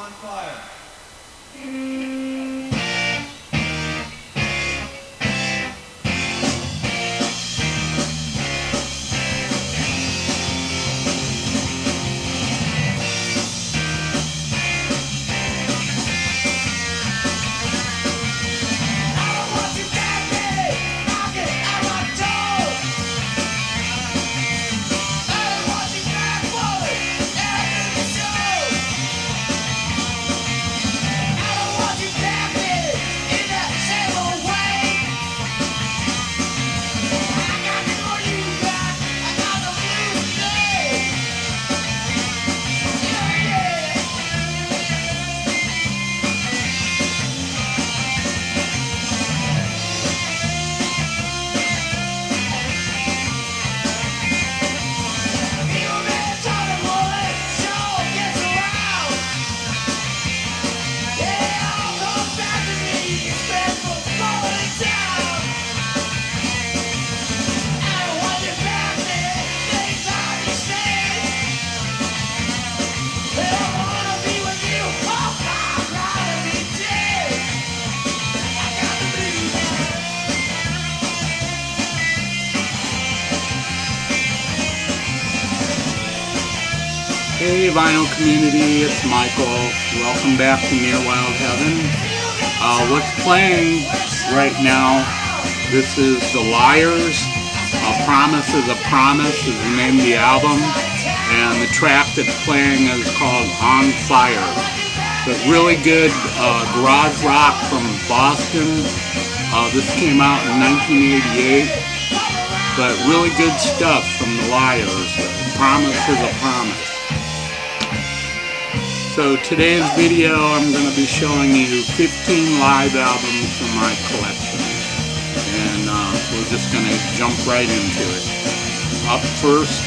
on fire. Hey vinyl community, it's Michael. Welcome back to Near Wild Heaven. What's playing right now, this is The Liars. Promise is a Promise is the name of the album. And the track that's playing is called On Fire. But really good garage rock from Boston. This came out in 1988. But really good stuff from The Liars. Promise is a Promise. So today's video, I'm going to be showing you 15 live albums from my collection. And we're just going to jump right into it. Up first,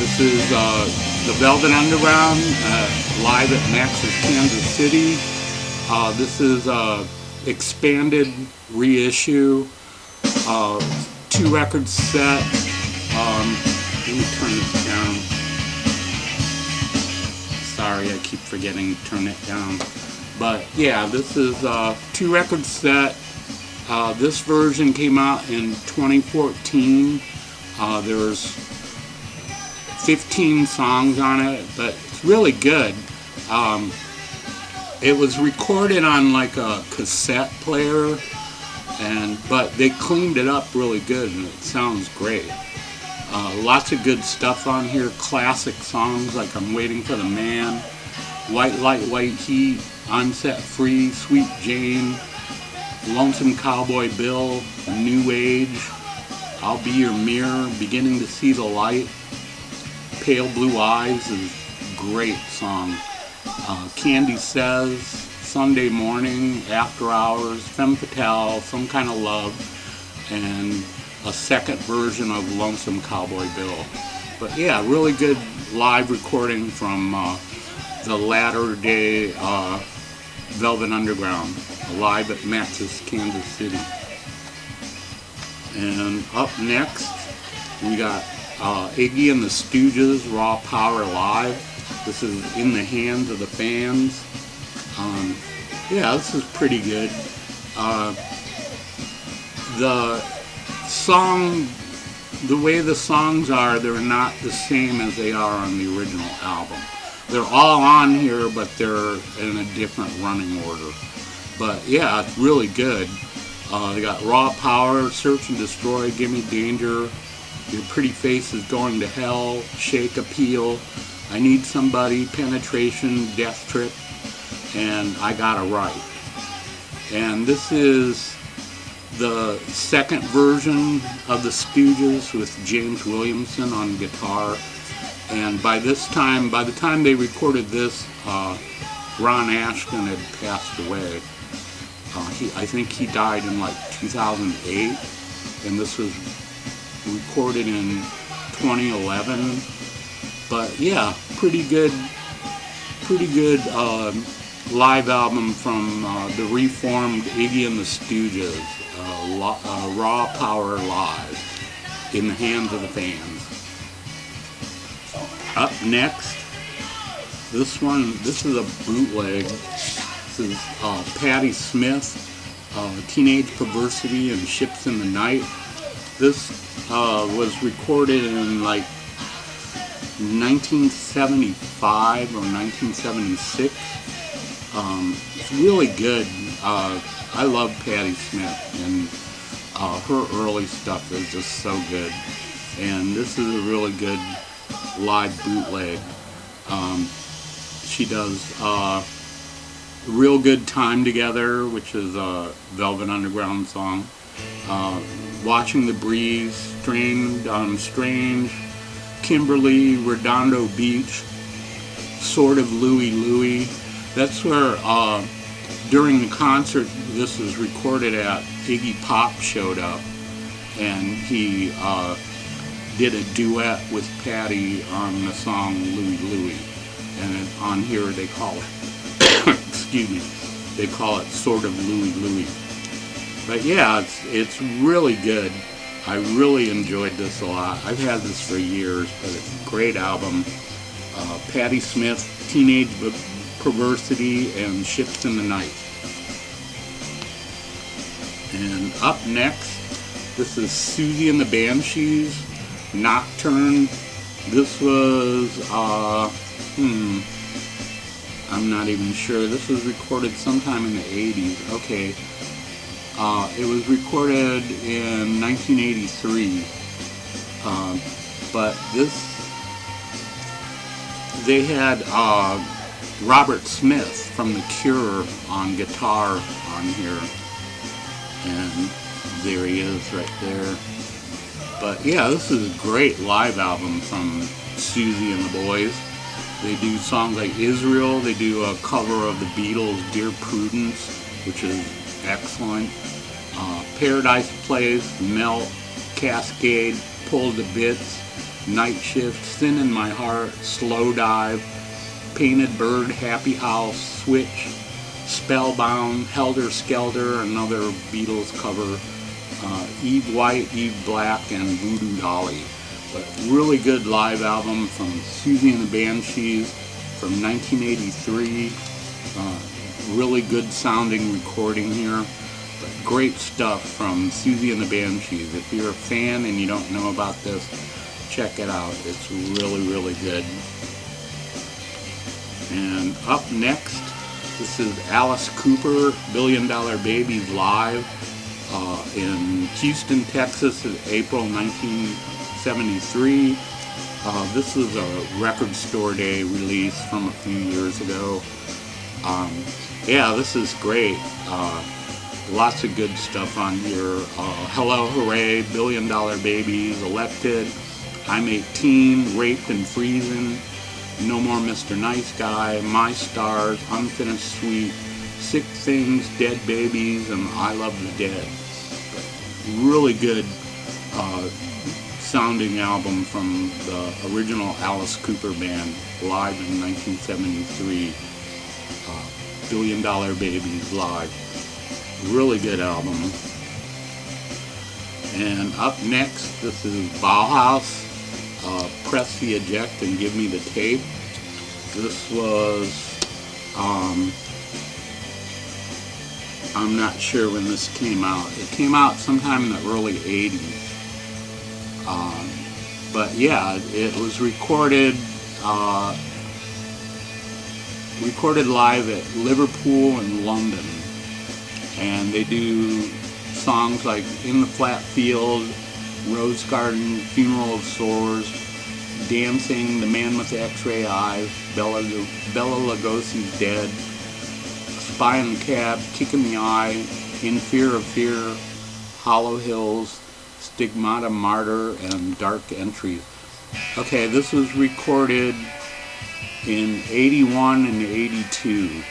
this is the Velvet Underground, live at Max's Kansas City. This is a expanded reissue, 2-record set. Let me turn this down. Sorry, I keep forgetting to turn it down. But yeah, this is a 2-record set. This version came out in 2014. There's 15 songs on it, but it's really good. It was recorded on like a cassette player, but they cleaned it up really good and it sounds great. Lots of good stuff on here. Classic songs like I'm Waiting for the Man, White Light, White Heat, I'm Set Free, Sweet Jane, Lonesome Cowboy Bill, New Age, I'll Be Your Mirror, Beginning to See the Light, Pale Blue Eyes is a great song. Candy Says, Sunday Morning, After Hours, Femme Fatale, Some Kind of Love, and a second version of Lonesome Cowboy Bill. But yeah, really good live recording from the latter day Velvet Underground, live at Max's Kansas City. And up next, we got Iggy and the Stooges, Raw Power Live. This is In the Hands of the Fans. Yeah, this is pretty good. The way the songs are, they're not the same as they are on the original album. They're all on here, but they're in a different running order. But yeah, it's really good. They got Raw Power, Search and Destroy, Gimme Danger, Your Pretty Face is Going to Hell, Shake Appeal, I Need Somebody, Penetration, Death Trip, and I Got a Right. And this is the second version of the Stooges with James Williamson on guitar. And by the time they recorded this, Ron Ashton had passed away. I think he died in like 2008, and this was recorded in 2011. But yeah, pretty good live album from the reformed Iggy and the Stooges, Raw Power Live, In the Hands of the Fans. Up next, This is a bootleg. This is Patti Smith, Teenage Perversity and Ships in the Night. This was recorded in like 1975 or 1976. It's really good. I love Patti Smith, and her early stuff is just so good. And this is a really good live bootleg. She does Real Good Time Together, which is a Velvet Underground song. Watching the Breeze, Strained on Strange, Kimberly, Redondo Beach, Sort of Louie Louie. That's where, during the concert this was recorded at, Iggy Pop showed up, and he did a duet with Patti on the song Louie Louie. And on here they call it, excuse me, they call it Sort of Louie Louie. But yeah, it's really good. I really enjoyed this a lot. I've had this for years, but it's a great album. Patti Smith, Teenage Perversity, and Ships in the Night. And up next, this is Susie and the Banshees, Nocturne. This was, I'm not even sure. This was recorded sometime in the 80s. Okay. It was recorded in 1983. But they had Robert Smith from The Cure on guitar on here. And there he is right there. But yeah, this is a great live album from Susie and the Boys. They do songs like Israel. They do a cover of the Beatles' Dear Prudence, which is excellent. Paradise Place, Melt, Cascade, Pulled to Bits, Night Shift, Sin in My Heart, Slow Dive, Painted Bird, Happy House, Switch, Spellbound, Helter Skelter, another Beatles cover, Eve White, Eve Black, and Voodoo Dolly. But really good live album from Susie and the Banshees from 1983. Really good sounding recording here. But great stuff from Susie and the Banshees. If you're a fan and you don't know about this, check it out. It's really, really good. And up next, this is Alice Cooper, $1 Billion Babies live in Houston, Texas, in April 1973. This is a Record Store Day release from a few years ago. Yeah, this is great. Lots of good stuff on here. Hello, Hooray, $1 Billion Babies, Elected, I'm 18, Raped and Freezing, No More Mr. Nice Guy, My Stars, Unfinished Sweet, Sick Things, Dead Babies, and I Love the Dead. Really good sounding album from the original Alice Cooper Band, live in 1973. $1 Billion Babies live. Really good album. And up next, this is Bauhaus, Press the Eject and Give Me the Tape. This was, I'm not sure when this came out. It came out sometime in the early 80s. But yeah, it was recorded live at Liverpool and London. And they do songs like In the Flat Field, Rose Garden, Funeral of Sores, Dancing, The Man with the X-Ray Eyes, Bela Lugosi's Dead, Spy in the Cab, Kick in the Eye, In Fear of Fear, Hollow Hills, Stigmata Martyr, and Dark Entries. Okay, this was recorded in 81 and 82.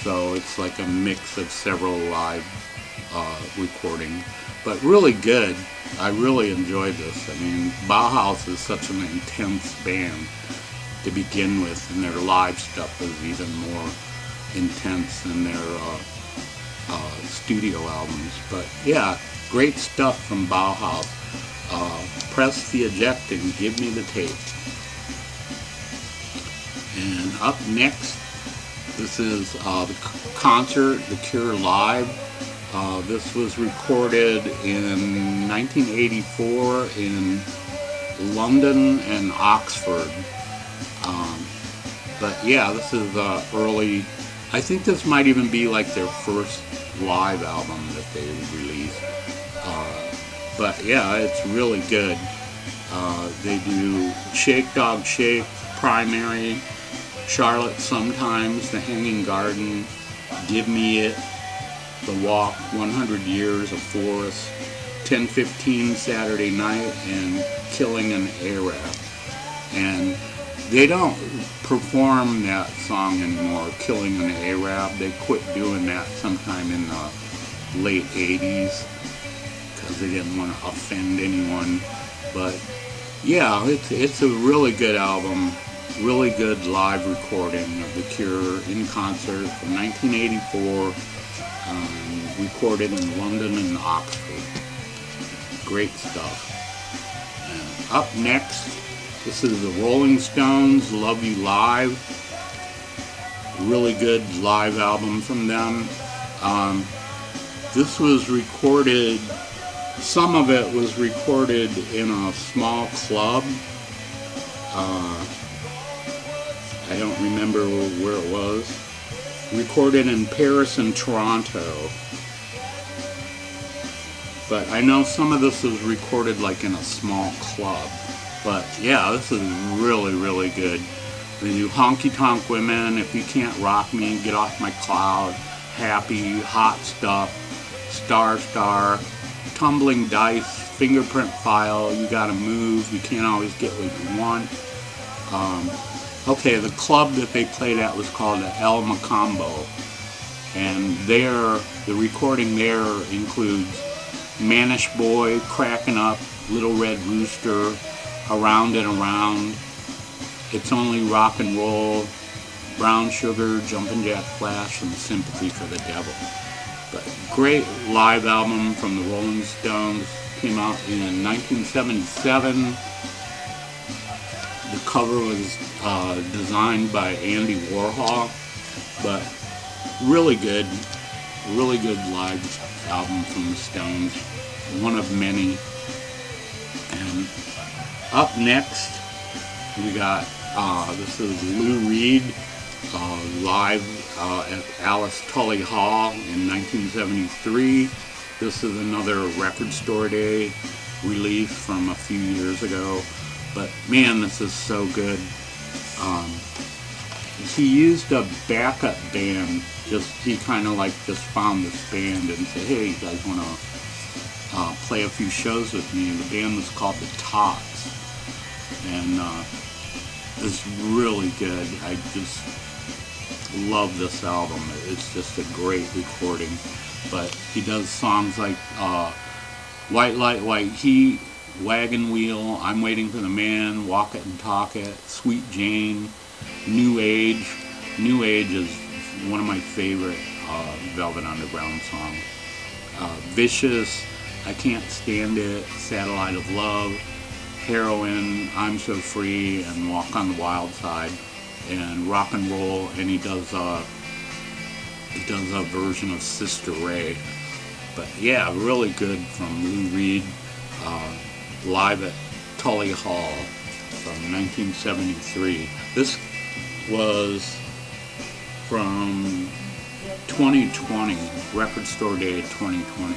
So it's like a mix of several live recordings. But really good. I really enjoyed this. I mean, Bauhaus is such an intense band to begin with, and their live stuff is even more intense than their studio albums. But yeah, great stuff from Bauhaus. Press the Eject and Give Me the Tape. up next, this is the concert, The Cure Live. This was recorded in 1984 in London and Oxford. But yeah, this is early. I think this might even be like their first live album that they released. But yeah, it's really good. They do Shake Dog Shake, Primary, Charlotte Sometimes, The Hanging Garden, Give Me It, The Walk, 100 Years of Forest, 10:15 Saturday Night, and Killing an Arab. And they don't perform that song anymore, Killing an Arab. They quit doing that sometime in the late 80s because they didn't want to offend anyone. But yeah, it's a really good album, really good live recording of The Cure in concert from 1984, recorded in London and Oxford. Great stuff. And up next, this is the Rolling Stones, Love You Live. Really good live album from them. This was recorded, some of it was recorded in a small club. I don't remember where it was. Recorded in Paris and Toronto. But I know some of this was recorded like in a small club. But yeah, this is really, really good. They do Honky Tonk Women, If You Can't Rock Me, Get Off My Cloud, Happy, Hot Stuff, Star Star, Tumbling Dice, Fingerprint File, You Gotta Move, You Can't Always Get What You Want. Okay, the club that they played at was called El Macambo. And there, the recording there includes Manish Boy, Cracking Up, Little Red Rooster, Around and Around, It's Only Rock and Roll, Brown Sugar, Jumpin' Jack Flash, and Sympathy for the Devil. But great live album from the Rolling Stones. Came out in 1977. The cover was designed by Andy Warhol, but really good live album from the Stones. One of many. And up next, we got, this is Lou Reed, live at Alice Tully Hall in 1973. This is another Record Store Day release from a few years ago. But man, this is so good. He used a backup band. He kind of like just found this band and said, hey, you guys want to play a few shows with me? And the band was called the Tots. And it's really good. I just love this album. It's just a great recording. But he does songs like White Light, White Heat, Wagon Wheel, I'm Waiting for the Man, Walk It and Talk It, Sweet Jane, New Age. New Age is one of my favorite Velvet Underground songs. Vicious, I Can't Stand It, Satellite of Love, Heroin, I'm So Free, and Walk on the Wild Side, and Rock and Roll, and he does a version of Sister Ray. But yeah, really good from Lou Reed, live at Tully Hall from 1973. This was from 2020, Record Store Day 2020.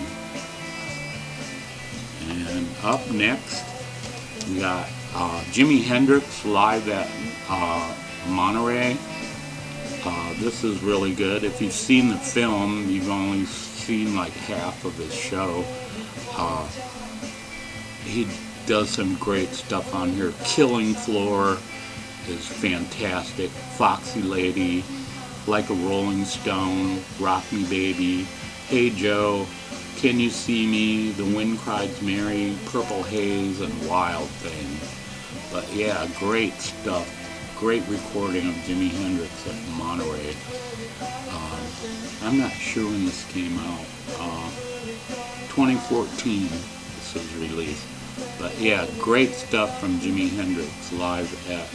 And up next, we got Jimi Hendrix live at Monterey. This is really good. If you've seen the film, you've only seen like half of his show. He does some great stuff on here. Killing Floor is fantastic. Foxy Lady, Like a Rolling Stone, Rock Me Baby, Hey Joe, Can You See Me, The Wind Cries Mary, Purple Haze, and Wild Thing. But yeah, great stuff. Great recording of Jimi Hendrix at Monterey. I'm not sure when this came out. 2014 this was released. But yeah, great stuff from Jimi Hendrix live at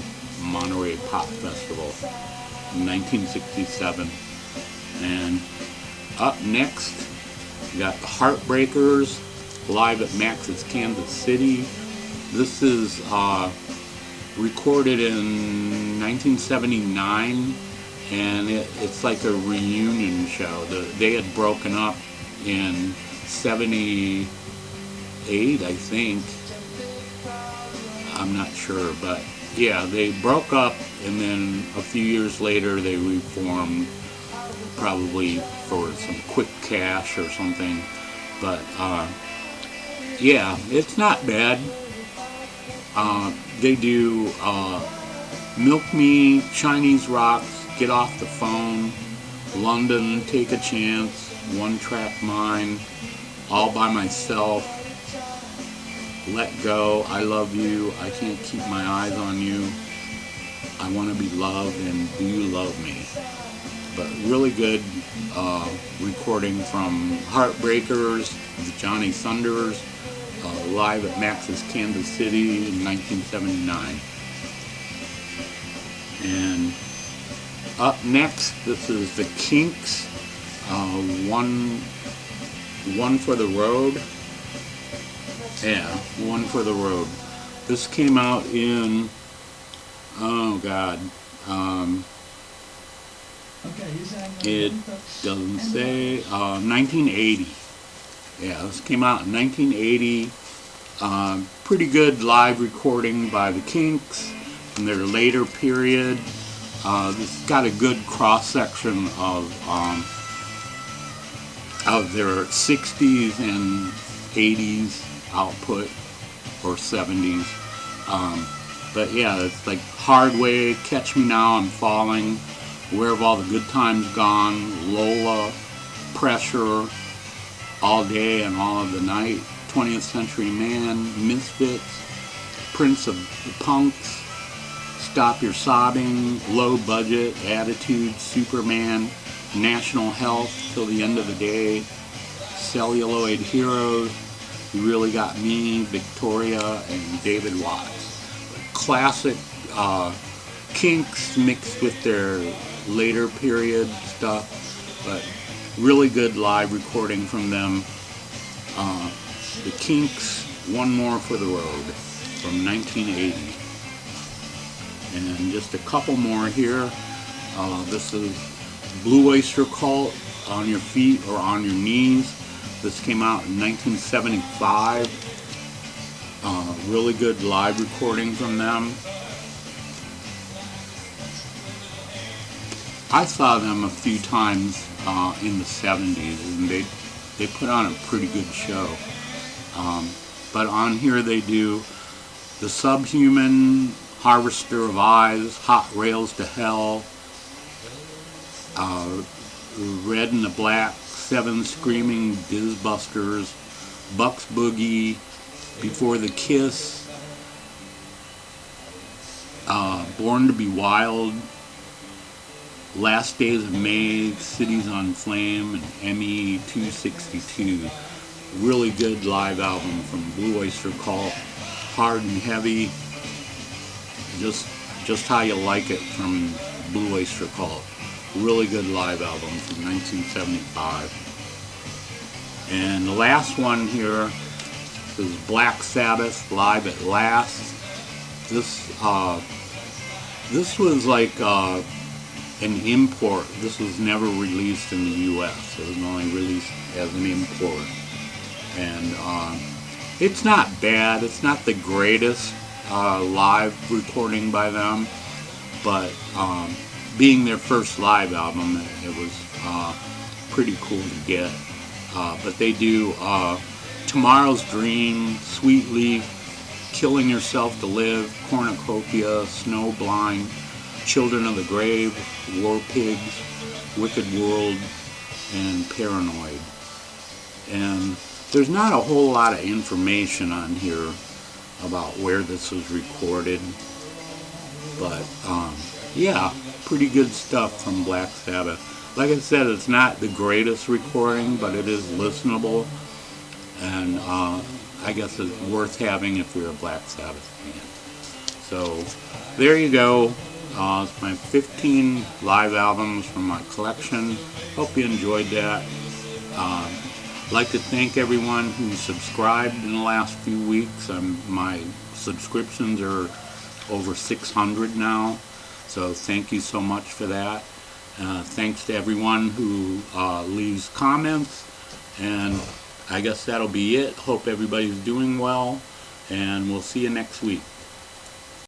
Monterey Pop Festival. in 1967. And up next, we got the Heartbreakers, live at Max's Kansas City. This is recorded in 1979, and it's like a reunion show. They had broken up in 78, I think. I'm not sure, but yeah, they broke up, and then a few years later they reformed, probably for some quick cash or something. But yeah, it's not bad. They do Milk Me, Chinese Rocks, Get Off the Phone, London, Take a Chance, One Track Mind, All by Myself, Let Go, I Love You, I Can't Keep My Eyes on You, I Want to Be Loved, and Do You Love Me? But really good recording from Heartbreakers, the Johnny Thunders, live at Max's Kansas City in 1979. And up next, this is the Kinks, One for the Road. Yeah, One for the Road. This came out in, oh God, it doesn't say, 1980. Yeah, this came out in 1980. Pretty good live recording by the Kinks in their later period. This got a good cross-section of their 60s and 80s output, or 70s. But yeah, it's like Hard Way, Catch Me Now, I'm Falling, Where Have All the Good Times Gone, Lola, Pressure, All Day and All of the Night, 20th Century Man, Misfits, Prince of the Punks, Stop Your Sobbing, Low Budget, Attitude, Superman, National Health, Till the End of the Day, Celluloid Heroes, You Really Got Me, Victoria, and David Watts. Classic Kinks mixed with their later period stuff, but really good live recording from them. The Kinks, One More for the Road from 1980. And just a couple more here. This is Blue Oyster Cult, On Your Feet or On Your Knees. This came out in 1975. Really good live recording from them. I saw them a few times in the 70s, and they put on a pretty good show. But on here they do The Subhuman, Harvester of Eyes, Hot Rails to Hell, Red and the Black, Seven Screaming Dizbusters, Bucks Boogie, Before the Kiss, Born to Be Wild, Last Days of May, Cities on Flame, and ME 262. Really good live album from Blue Oyster Cult. Hard and heavy, just how you like it from Blue Oyster Cult. Really good live album from 1975. And the last one here is Black Sabbath, Live at Last. This was like an import. This was never released in the U.S. It was only released as an import. And it's not bad. It's not the greatest live recording by them, but being their first live album, it was pretty cool to get. But they do Tomorrow's Dream, Sweet Leaf, Killing Yourself to Live, Cornucopia, Snowblind, Children of the Grave, War Pigs, Wicked World, and Paranoid. And there's not a whole lot of information on here about where this was recorded, but yeah, pretty good stuff from Black Sabbath. Like I said, it's not the greatest recording, but it is listenable, and I guess it's worth having if you're a Black Sabbath fan. So there you go. It's my 15 live albums from my collection. Hope you enjoyed that. I'd like to thank everyone who subscribed in the last few weeks. My subscriptions are over 600 now, so thank you so much for that. Thanks to everyone who leaves comments, and I guess that'll be it. Hope everybody's doing well, and we'll see you next week.